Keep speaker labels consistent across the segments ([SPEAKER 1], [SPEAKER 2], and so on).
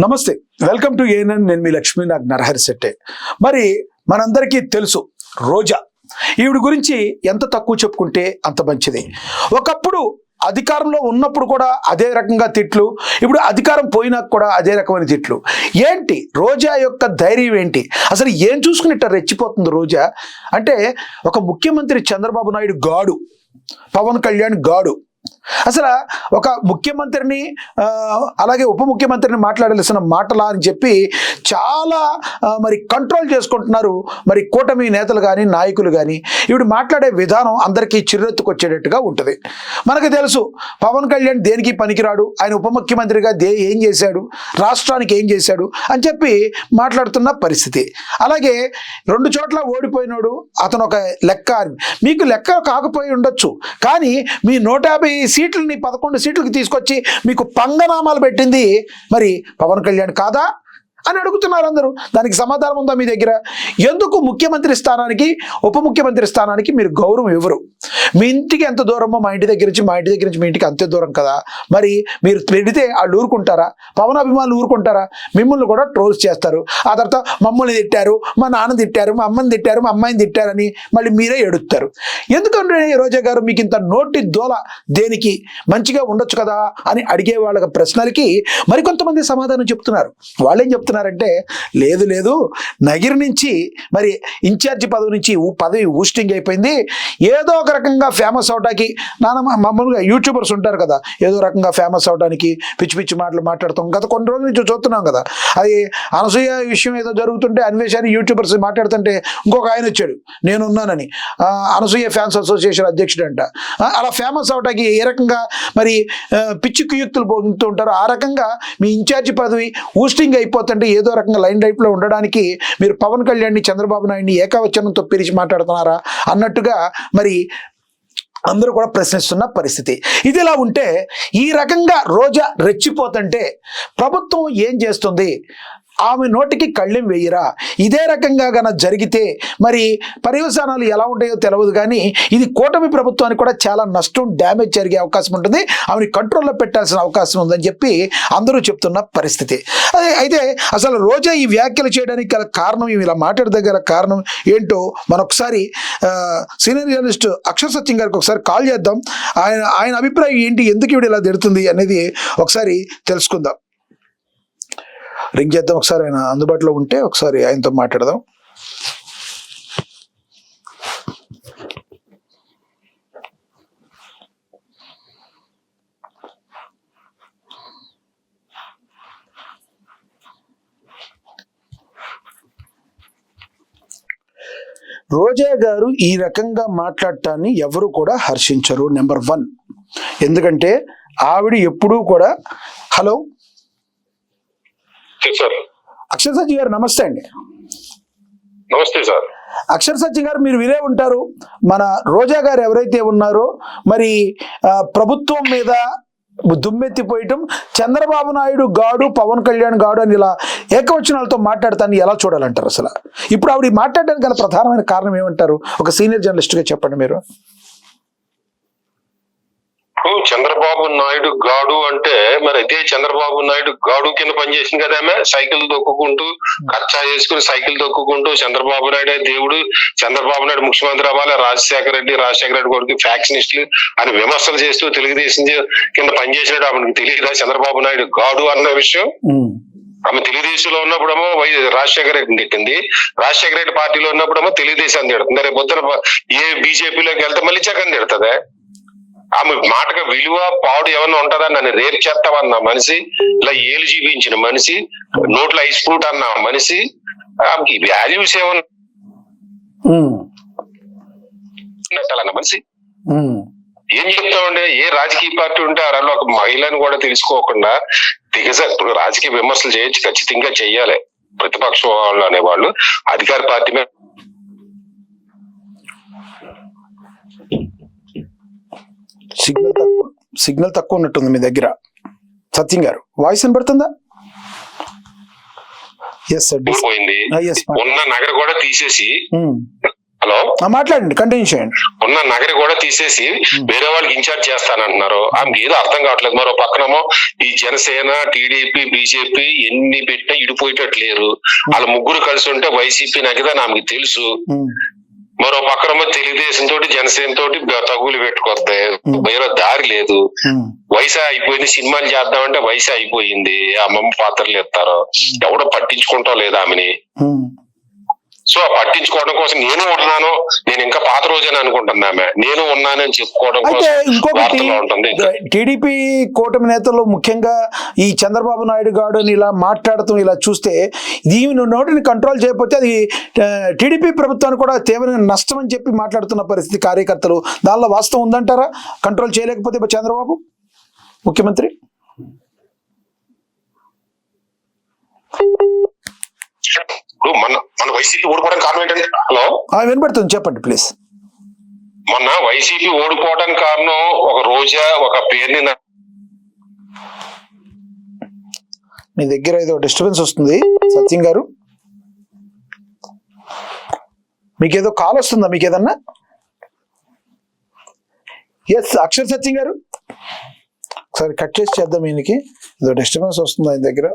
[SPEAKER 1] నమస్తే, welcome to ANN. నేను మీ లక్ష్మీ, నాకు నరహరి శెట్టే. మరి మనందరికీ తెలుసు రోజా, ఈవిడ గురించి ఎంత తక్కువ చెప్పుకుంటే అంత మంచిది. ఒకప్పుడు అధికారంలో ఉన్నప్పుడు కూడా అదే రకంగా తిట్లు, ఇప్పుడు అధికారం పోయినాక కూడా అదే రకమైన తిట్లు. ఏంటి రోజా యొక్క ధైర్యం ఏంటి? అసలు ఏం చూసుకుని రెచ్చిపోతుంది రోజా అంటే? ఒక ముఖ్యమంత్రి చంద్రబాబు నాయుడు గాడు, పవన్ కళ్యాణ్ గాడు. అసలు ఒక ముఖ్యమంత్రిని అలాగే ఉప ముఖ్యమంత్రిని మాట్లాడాల్సిన మాటలా అని చెప్పి చాలా మరి కంట్రోల్ చేసుకుంటున్నారు మరి కూటమి నేతలు కానీ నాయకులు కానీ. ఇవి మాట్లాడే విధానం అందరికీ చిర్రెత్తుకొచ్చేటట్టుగా ఉంటుంది. మనకు తెలుసు పవన్ కళ్యాణ్ దేనికి పనికిరాడు, ఆయన ఉప ముఖ్యమంత్రిగా ఏం చేశాడు, రాష్ట్రానికి ఏం చేశాడు అని చెప్పి మాట్లాడుతున్న పరిస్థితి. అలాగే 2 చోట్ల ఓడిపోయినాడు అతను ఒక లెక్క. మీకు లెక్క కాకపోయి ఉండొచ్చు, కానీ మీ 150 సీట్లని 11 సీట్లకి తీసుకొచ్చి మీకు పంగనామాలు పెట్టింది మరి పవన్ కళ్యాణ్ కాదా అని అడుగుతున్నారు అందరూ. దానికి సమాధానం ఉందా మీ దగ్గర? ఎందుకు ముఖ్యమంత్రి స్థానానికి ఉప ముఖ్యమంత్రి స్థానానికి మీరు గౌరవం ఇవ్వరు? మీ ఇంటికి ఎంత దూరమో మా ఇంటి దగ్గర నుంచి మీ ఇంటికి అంతే దూరం కదా. మరి మీరు పెడితే వాళ్ళు ఊరుకుంటారా? పవన్ అభిమానులు ఊరుకుంటారా? మిమ్మల్ని కూడా ట్రోల్స్ చేస్తారు. ఆ తర్వాత మమ్మల్ని తిట్టారు, మా నాన్న తిట్టారు, మా అమ్మని తిట్టారు, మా అమ్మాయిని తిట్టారని మళ్ళీ మీరే ఎడుస్తారు. ఎందుకంటే రోజా గారు మీకు ఇంత నోటి దోల దేనికి? మంచిగా ఉండొచ్చు కదా అని అడిగే వాళ్ళ ప్రశ్నలకి మరికొంతమంది సమాధానం చెప్తున్నారు. వాళ్ళేం చెప్తున్నారు అంటే, లేదు నగిరి నుంచి మరి ఇన్ఛార్జి పదవి నుంచి పదవి ఊస్టింగ్ అయిపోయింది, ఏదో ఒక రకంగా ఫేమస్ అవడానికి మామూలుగా యూట్యూబర్స్ ఉంటారు కదా, ఏదో రకంగా ఫేమస్ అవడానికి పిచ్చి పిచ్చి మాటలు మాట్లాడుతాం. గత కొన్ని రోజుల నుంచి చూస్తున్నాం కదా. అది అనసూయ విషయం ఏదో జరుగుతుంటే అన్వేషణ యూట్యూబర్స్ మాట్లాడుతుంటే ఇంకొక ఆయన వచ్చాడు నేనున్నానని, అనసూయ ఫ్యాన్స్ అసోసియేషన్ అధ్యక్షుడు అంట. అలా ఫేమస్ అవడానికి ఏ రకంగా మరి పిచ్చి కుయుక్తులు పొందుతూ ఉంటారో ఆ రకంగా మీ ఇన్ఛార్జి పదవి ఊస్టింగ్ అయిపోతుంటే ఏదో రకంగా లైన్ లైఫ్లో ఉండడానికి మీరు పవన్ కళ్యాణ్ని చంద్రబాబు నాయుడిని ఏకవచనంతో పిలిచి మాట్లాడుతున్నారా అన్నట్టుగా మరి అందరూ కూడా ప్రశ్నిస్తున్న పరిస్థితి. ఇదిలా ఉంటే ఈ రకంగా రోజా రెచ్చిపోతుంటే ప్రభుత్వం ఏం చేస్తుంది? ఆమె నోటికి కళ్ళెం వేయరా? ఇదే రకంగా గన జరిగితే మరి పర్యవసానాలు ఎలా ఉంటాయో తెలియదు, కానీ ఇది కూటమి ప్రభుత్వానికి కూడా చాలా నష్టం, డ్యామేజ్ జరిగే అవకాశం ఉంటుంది. ఆమెని కంట్రోల్లో పెట్టాల్సిన అవకాశం ఉందని చెప్పి అందరూ చెప్తున్న పరిస్థితి. అయితే అసలు రోజా ఈ వ్యాఖ్యలు చేయడానికి గల కారణం, ఇలా మాట్లాడదగ్గర కారణం ఏంటో మనొకసారి సీనియర్ జర్నలిస్ట్ అక్షర్ సత్యం గారికి ఒకసారి కాల్ చేద్దాం. ఆయన అభిప్రాయం ఏంటి, ఎందుకు ఇవిడ ఇలా తిడుతుంది అనేది ఒకసారి తెలుసుకుందాం. రింగ్ చేద్దాం ఒకసారి, ఆయన అందుబాటులో ఉంటే ఒకసారి ఆయనతో మాట్లాడదాం. రోజా గారు ఈ రకంగా మాట్లాడటాన్ని ఎవరు కూడా హర్షించరు, నెంబర్ 1. ఎందుకంటే ఆవిడ ఎప్పుడూ కూడా హలో అక్షర్ సత్యం గారు నమస్తే అండి.
[SPEAKER 2] నమస్తే సార్.
[SPEAKER 1] అక్షర్ సత్యం గారు, మీరు వినే ఉంటారు, మన రోజా గారు ఎవరైతే ఉన్నారో మరి ప్రభుత్వం మీద దుమ్మెత్తిపోయటం, చంద్రబాబు నాయుడు గాడు, పవన్ కళ్యాణ్ గాడు అని ఇలా ఏకవచనాలతో మాట్లాడతాన్ని ఎలా చూడాలంటారు? అసలు ఇప్పుడు ఆవిడ మాట్లాడడానికి గల ప్రధానమైన కారణం ఏమంటారు? ఒక సీనియర్ జర్నలిస్ట్గా చెప్పండి మీరు.
[SPEAKER 2] చంద్రబాబు నాయుడు గాడు అంటే మరి అయితే చంద్రబాబు నాయుడు గాడు కింద పనిచేసింది కదా ఆమె. సైకిల్ తొక్కుకుంటూ ఖర్చా చేసుకుని సైకిల్ తొక్కుకుంటూ చంద్రబాబు నాయుడే దేవుడు, చంద్రబాబు నాయుడు ముఖ్యమంత్రి అవ్వాలి, రాజశేఖర రెడ్డి కొడుకు ఫ్యాక్షనిస్టులు అని విమర్శలు చేస్తూ తెలుగుదేశం కింద పనిచేసినట్టు ఆమెకు తెలియదా చంద్రబాబు నాయుడు గాడు అన్న విషయం? ఆమె తెలుగుదేశంలో ఉన్నప్పుడేమో రాజశేఖర రెడ్డిని తిట్టింది, రాజశేఖర రెడ్డి పార్టీలో ఉన్నప్పుడేమో తెలుగుదేశాన్ని తిడుతుంది. రేపు పొద్దున ఏ బీజేపీలోకి వెళ్తే మళ్ళీ జగన్ తిడుతుంది. ఆమె మాటగా విలువ పాడు ఏమన్నా ఉంటుందా? నన్ను రేపు చేస్తామన్న మనిషి, ఇలా ఏలు చూపించిన మనిషి, నోట్ల ఐస్ ఫ్రూట్ అన్న మనిషి, ఆమెకి వాల్యూస్ ఏమన్నా మనిషి. ఏం చెప్తామండి? ఏ రాజకీయ పార్టీ ఉంటే ఆ రన్లో ఒక మహిళను కూడా తెలుసుకోకుండా ఇప్పుడు రాజకీయ విమర్శలు చేయొచ్చు, ఖచ్చితంగా చెయ్యాలి. ప్రతిపక్షం వాళ్ళు అనేవాళ్ళు అధికార పార్టీ మీద
[SPEAKER 1] సిగ్నల్ తక్కువ ఉన్నట్టుంది మీ దగ్గర. సత్యం గారు వాయిస్ వినబడుతుందా?
[SPEAKER 2] పోయింది. ఉన్న నగర కూడా తీసేసి హలో,
[SPEAKER 1] మాట్లాడండి, కంటిన్యూ చేయండి.
[SPEAKER 2] ఉన్న నగరి కూడా తీసేసి వేరే వాళ్ళకి ఇన్ఛార్జ్ చేస్తానంటున్నారు. ఆమెకి ఏదో అర్థం కావట్లేదు. మరో పక్కనేమో ఈ జనసేన, టీడీపీ, బీజేపీ ఎన్ని పెట్టినా ఇడిపోయేటట్టు లేరు. వాళ్ళ ముగ్గురు కలిసి ఉంటే వైసీపీ నగదని ఆమెకి తెలుసు. మరో పక్కనేమో తెలుగుదేశం తోటి, జనసేన తోటి తగులు పెట్టుకొస్తాయి. వేరే దారి లేదు. వయసు అయిపోయింది. సినిమాలు చేద్దామంటే వయసు అయిపోయింది. అమ్మమ్మ పాత్రలు ఎత్తారు. ఎవడో పట్టించుకుంటాం లేదు ఆమెని. సో పట్టించుకోవడం కోసం నేను ఉన్నాను, నేను ఇంకా పాత రోజేని అనుకుంటున్నామే, నేను ఉన్నానని చెప్పుకోవడం
[SPEAKER 1] అయితే ఇంకొకటి,
[SPEAKER 2] ఉంటుంది.
[SPEAKER 1] టీడీపీ కూటమి నేతలు ముఖ్యంగా ఈ చంద్రబాబు నాయుడు గారు ఇలా మాట్లాడుతూ ఇలా చూస్తే దీని నోటిని కంట్రోల్ చేయకపోతే అది టీడీపీ ప్రభుత్వానికి కూడా తీవ్ర నష్టం అని చెప్పి మాట్లాడుతున్న పరిస్థితి కార్యకర్తలు. దానిలో వాస్తవం ఉందంటారా? కంట్రోల్ చేయలేకపోతే చంద్రబాబు ముఖ్యమంత్రి?
[SPEAKER 2] మన వైసీపీ ఓడిపోవడానికి కారణం ఏంటంటే, హలో
[SPEAKER 1] వినపడుతుంది, చెప్పండి ప్లీజ్.
[SPEAKER 2] మొన్న వైసీపీ ఓడిపోవడానికి కారణం ఒక రోజా, ఒక పేరుని.
[SPEAKER 1] మీ దగ్గర ఏదో డిస్టర్బెన్స్ వస్తుంది సత్యం గారు. మీకేదో కాల్ వస్తుందా? మీకేదన్నా? ఎస్, అక్షర్ సత్యం గారు, ఒకసారి కట్ చేసి చేద్దాం. ఈయనకి ఏదో డిస్టర్బెన్స్ వస్తుంది ఆయన దగ్గర.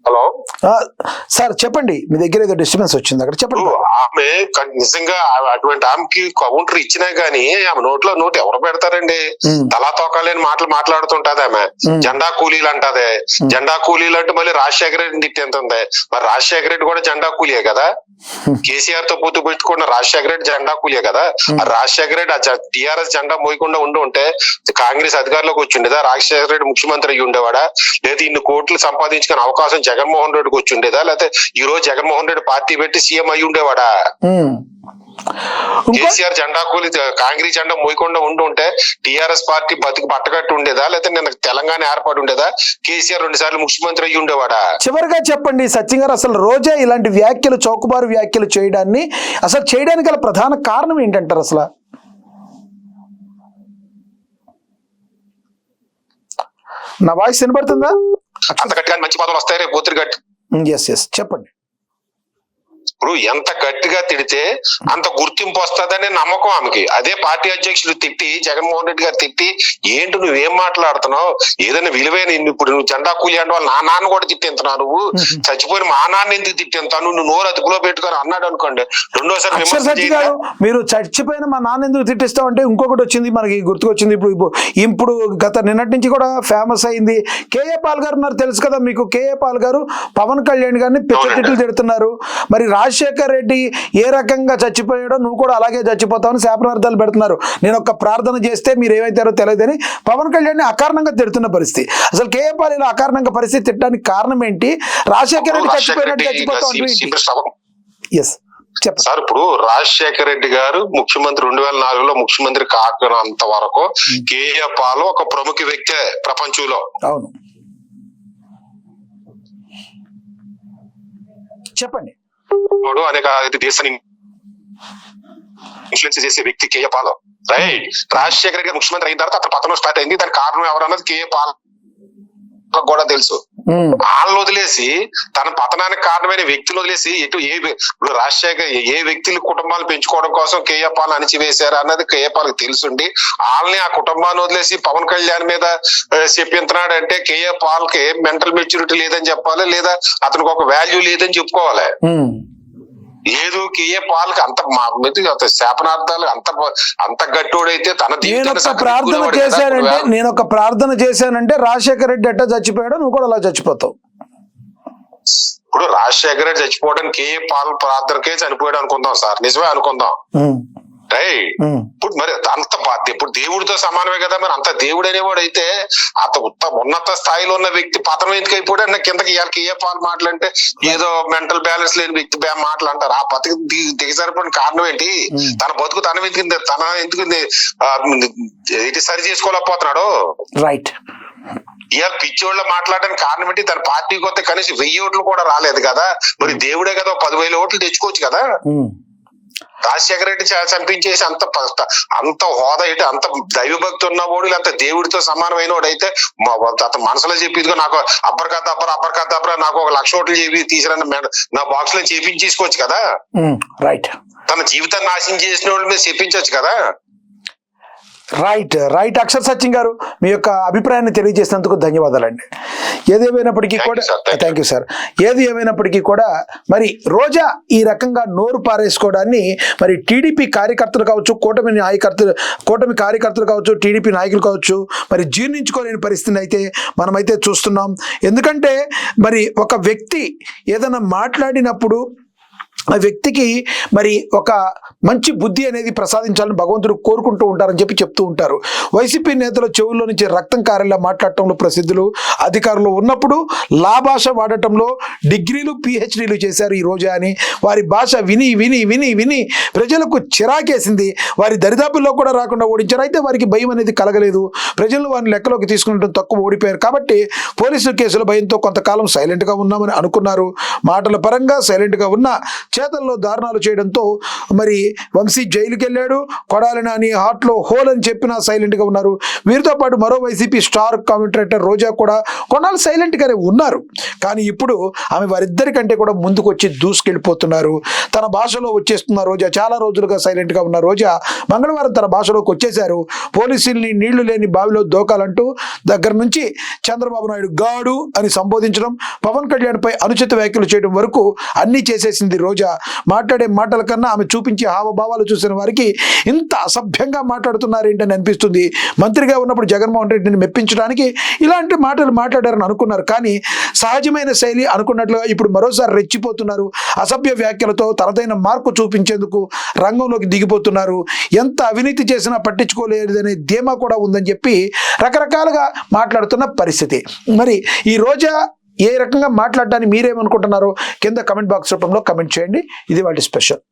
[SPEAKER 2] హలో
[SPEAKER 1] సార్ చెప్పండి, మీ దగ్గర ఏదో డిస్టర్బెన్స్ వచ్చింది అక్కడ, చెప్పండి.
[SPEAKER 2] ఆమె నిజంగా అటువంటి ఆమెకి కౌంటర్ ఇచ్చినా గానీ ఆమె నోట్లో నోటు ఎవరు పెడతారండి? తలా తోకాలేని మాటలు మాట్లాడుతుంటది ఆమె. జెండా కూలీలు అంటదే. జెండా కూలీలు అంటే మళ్ళీ రాజశేఖర రెడ్డిని తిట్టేంతుంది. మరి రాజశేఖర రెడ్డి కూడా జెండా కూలీయే కదా. కేసీఆర్ తో పొత్తు పెట్టుకున్న రాజశేఖర రెడ్డి జెండా కూలీయే కదా. రాజశేఖర రెడ్డి టీఆర్ఎస్ జెండా మోయకుండా ఉంటే కాంగ్రెస్ అధికారంలోకి వచ్చిండేదా? రాజశేఖర రెడ్డి ముఖ్యమంత్రి అయ్యి ఉండేవాడా? లేదా ఇన్ని కోట్లు సంపాదించుకునే అవకాశం జగన్మోహన్ రెడ్డికి వచ్చి ఉండేదా? లేకపోతే ఈ రోజు జగన్మోహన్ రెడ్డి పార్టీ పెట్టి సీఎం అయ్యి ఉండేవాడా? కేసీఆర్ జెండా కూలి కాంగ్రెస్ జెండా మోయకుండా ఉంటే టీఆర్ఎస్ పార్టీ బతికి పట్టకట్టు ఉండేదా? లేకపోతే నిన్న తెలంగాణ ఏర్పాటు ఉండేదా? కేసీఆర్ 2 సార్లు ముఖ్యమంత్రి అయ్యి ఉండేవాడా?
[SPEAKER 1] చివరిగా చెప్పండి సత్యం గారు, అసలు రోజా ఇలాంటి వ్యాఖ్యలు, చౌకబారు వ్యాఖ్యలు చేయడాన్ని అసలు చేయడానికి గల ప్రధాన కారణం ఏంటంటారు? అసలు నా వాయిస్ వినపడుతుందా?
[SPEAKER 2] అంత గట్టిగా మంచి పదవులు వస్తాయి రేపు పొద్దురు గట్టి.
[SPEAKER 1] ఎస్ చెప్పండి.
[SPEAKER 2] ఇప్పుడు ఎంత గట్టిగా తిడితే అంత గుర్తింపు వస్తుందనే నమ్మకం ఆమెకి. అదే పార్టీ అధ్యక్షుడు తిట్టి, జగన్మోహన్ రెడ్డి గారు తిట్టి, ఏంటి నువ్వేం మాట్లాడుతున్నావు, ఏదైనా విలువైన ఇప్పుడు నువ్వు జెండా కూలి అంటే వాళ్ళు నా నాన్న కూడా తిట్టేంతున్నావు, నువ్వు చచ్చిపోయిన మా నాన్న ఎందుకు తిట్టేంతాను, నువ్వు నోరు అదుపులో పెట్టుకొని అన్నాడు అనుకోండి, రెండోసారి
[SPEAKER 1] మీరు చచ్చిపోయిన మా నాన్న ఎందుకు తిట్టిస్తావు అంటే ఇంకొకటి వచ్చింది మనకి గుర్తుకొచ్చింది. ఇప్పుడు గత నిన్నటి నుంచి కూడా ఫేమస్ అయింది కేఏ పాల్ గారు ఉన్నారు, తెలుసు కదా మీకు. కేఏ పాల్ గారు పవన్ కళ్యాణ్ గారిని పెద్ద తిట్లు తిడుతున్నారు. మరి రాజశేఖర్ రెడ్డి ఏ రకంగా చచ్చిపోయాడో నువ్వు కూడా అలాగే చచ్చిపోతావని శాపనార్థాలు పెడుతున్నారు. నేను ఒక ప్రార్థన చేస్తే మీరు ఏమైతారో తెలియదని పవన్ కళ్యాణ్ అకారణంగా తిడుతున్న పరిస్థితి. అసలు కేఏ పాల్ ఇలా అకారణంగా పరిస్థితి తిట్టడానికి కారణం ఏంటి? రాజశేఖర్ రెడ్డి చచ్చిపోయినట్టు చచ్చిపోతావు. ఎస్ చెప్పండి
[SPEAKER 2] సార్. ఇప్పుడు రాజశేఖర రెడ్డి గారు ముఖ్యమంత్రి 2004లో ముఖ్యమంత్రి కాకనంత వరకు కేఏ పాల్ ఒక ప్రముఖ వ్యక్తి ప్రపంచంలో.
[SPEAKER 1] అవును, చెప్పండి.
[SPEAKER 2] అనేక దేశాన్ని ఇన్ఫ్లుయెన్స్ చేసే వ్యక్తి కేఏ పాల్. రైట్. రాజశేఖర రెడ్డి ముఖ్యమంత్రి అయిన తర్వాత అతను పతనం స్టార్ట్ అయింది. దానికి కారణం ఎవరన్నది కేఏ పాల్ కూడా తెలుసు. వాళ్ళని వదిలేసి తన పతనానికి కారణమైన వ్యక్తులు వదిలేసి ఇప్పుడు రాజశేఖర్ ఏ వ్యక్తుల కుటుంబాలు పెంచుకోవడం కోసం కేఏ పాల్ అణిచివేశారు అన్నది కేఏ పాల్కి తెలుసుండి వాళ్ళని ఆ కుటుంబాన్ని వదిలేసి పవన్ కళ్యాణ్ మీద చెప్పించున్నాడు అంటే కేఏ పాల్ కి మెంటల్ మెచ్యూరిటీ లేదని చెప్పాలి, లేదా అతనికి ఒక వాల్యూ లేదని చెప్పుకోవాలి. లేదు కేఏ పాల్ కి అంత శాపనార్థాలు అంత గట్టోడైతే తన
[SPEAKER 1] నేను ఒక ప్రార్థన చేశానంటే రాజశేఖర రెడ్డి ఎట్టా చచ్చిపోయాడో నువ్వు కూడా అలా చచ్చిపోతావు.
[SPEAKER 2] ఇప్పుడు రాజశేఖర రెడ్డి చచ్చిపోవడానికి కేఏ పాల్ ప్రార్థనకే చనిపోయాడు అనుకుందాం సార్, నిజమే అనుకుందాం. ఇప్పుడు మరి అంత ఇప్పుడు దేవుడితో సమానమే కదా. మరి అంత దేవుడు అనేవాడు అయితే అంత ఉన్నత స్థాయిలో ఉన్న వ్యక్తి పతనం ఎందుకు అయిపోయాడు అన్న కిందకి కేఏ పాల్ మాటలంటే ఏదో మెంటల్ బ్యాలెన్స్ లేని వ్యక్తి మాటలు అంటారు. ఆ బతుకు దిగజారిపోయిన కారణం ఏంటి? తన బతుకు తన ఎందుకు సరి చేసుకోలేకపోతున్నాడు.
[SPEAKER 1] రైట్.
[SPEAKER 2] ఇవాళ పిచ్చోళ్ళ మాట్లాడడానికి కారణం ఏంటి? తన పార్టీకి వస్తే కనీసం 1000 ఓట్లు కూడా రాలేదు కదా, మరి దేవుడే కదా 10,000 ఓట్లు తెచ్చుకోవచ్చు కదా. రాజశేఖర రెడ్డి చంపించేసి అంత హోదా ఏంటి, అంత దైవభక్తి ఉన్నవాడు, అంత దేవుడితో సమానమైన వాడు అయితే అతను మనసులో చెప్పి నాకు అబ్బర్ నాకు 1,00,000 ఓట్లు చెప్పి తీసిరని నా బాక్స్ లో చేపించేసుకోవచ్చు కదా.
[SPEAKER 1] రైట్.
[SPEAKER 2] తన జీవితాన్ని నాశనం చేసిన వాళ్ళ మీద చెప్పించవచ్చు కదా.
[SPEAKER 1] రైట్ అక్షర్ సచిన్ గారు, మీ యొక్క అభిప్రాయాన్ని తెలియజేసినందుకు ధన్యవాదాలండి. ఏదేమైనప్పటికీ కూడా థ్యాంక్ యూ సార్. ఏది ఏమైనప్పటికీ కూడా మరి రోజా ఈ రకంగా నోరు పారేసుకోవడాన్ని మరి టీడీపీ కార్యకర్తలు కావచ్చు, కూటమి కార్యకర్తలు కావచ్చు, టీడీపీ నాయకులు కావచ్చు మరి జీర్ణించుకోలేని పరిస్థితిని అయితే మనమైతే చూస్తున్నాం. ఎందుకంటే మరి ఒక వ్యక్తి ఏదైనా మాట్లాడినప్పుడు ఆ వ్యక్తికి మరి ఒక మంచి బుద్ధి అనేది ప్రసాదించాలని భగవంతుడు కోరుకుంటూ ఉంటారని చెప్పి చెప్తూ ఉంటారు. వైసీపీ నేతల చెవుల్లో నుంచి రక్తం కారేలా మాట్లాడటంలో ప్రసిద్ధులు. అధికారంలో ఉన్నప్పుడు లా భాష వాడటంలో డిగ్రీలు పిహెచ్డీలు చేశారు ఈ రోజా అని. వారి భాష విని విని విని విని ప్రజలకు చిరాకేసింది. వారి దరిదాపుల్లో కూడా రాకుండా ఓడించారు. అయితే వారికి భయం అనేది కలగలేదు. ప్రజలు వారిని లెక్కలోకి తీసుకున్నట్టు తక్కువ ఓడిపోయారు. కాబట్టి పోలీసు కేసుల భయంతో కొంతకాలం సైలెంట్గా ఉన్నామని అనుకున్నారు. మాటల పరంగా సైలెంట్గా ఉన్న చేతల్లో దారుణాలు చేయడంతో మరి వంశీ జైలుకి వెళ్ళాడు. కొడాలి నాని హార్ట్లో హోల్ అని చెప్పినా సైలెంట్గా ఉన్నారు. వీరితో పాటు మరో వైసీపీ స్టార్ కామెంటేటర్ రోజా కూడా కొన్నాళ్ళు సైలెంట్గానే ఉన్నారు. కానీ ఇప్పుడు ఆమె వారిద్దరికంటే కూడా ముందుకు వచ్చి దూసుకెళ్ళిపోతున్నారు. తన భాషలో వచ్చేస్తున్న రోజా, చాలా రోజులుగా సైలెంట్గా ఉన్న రోజా మంగళవారం తన భాషలోకి వచ్చేశారు. పోలీసుల్ని నీళ్లు లేని బావిలో దోకాలంటూ దగ్గర నుంచి చంద్రబాబు నాయుడు గాడు అని సంబోధించడం, పవన్ కళ్యాణ్పై అనుచిత వ్యాఖ్యలు చేయడం వరకు అన్నీ చేసేసింది రోజా. మాట్లాడే మాటల కన్నా ఆమె చూపించే హావభావాలు చూసిన వారికి ఇంత అసభ్యంగా మాట్లాడుతున్నారేంటని అనిపిస్తుంది. మంత్రిగా ఉన్నప్పుడు జగన్మోహన్ రెడ్డిని మెప్పించడానికి ఇలాంటి మాటలు మాట్లాడారని అనుకున్నారు. కానీ సహజమైన శైలి అనుకున్నట్లుగా ఇప్పుడు మరోసారి రెచ్చిపోతున్నారు. అసభ్య వ్యాఖ్యలతో తనదైన మార్పు చూపించేందుకు రంగంలోకి దిగిపోతున్నారు. ఎంత అవినీతి చేసినా పట్టించుకోలేదనే ధీమా కూడా ఉందని చెప్పి రకరకాలుగా మాట్లాడుతున్న పరిస్థితి. మరి ఈ రోజా ఏ రకంగా మాట్లాడడానికి మీరేమనుకుంటున్నారో కింద కమెంట్ బాక్స్ రూపంలో కమెంట్ చేయండి. ఇది వాటి స్పెషల్.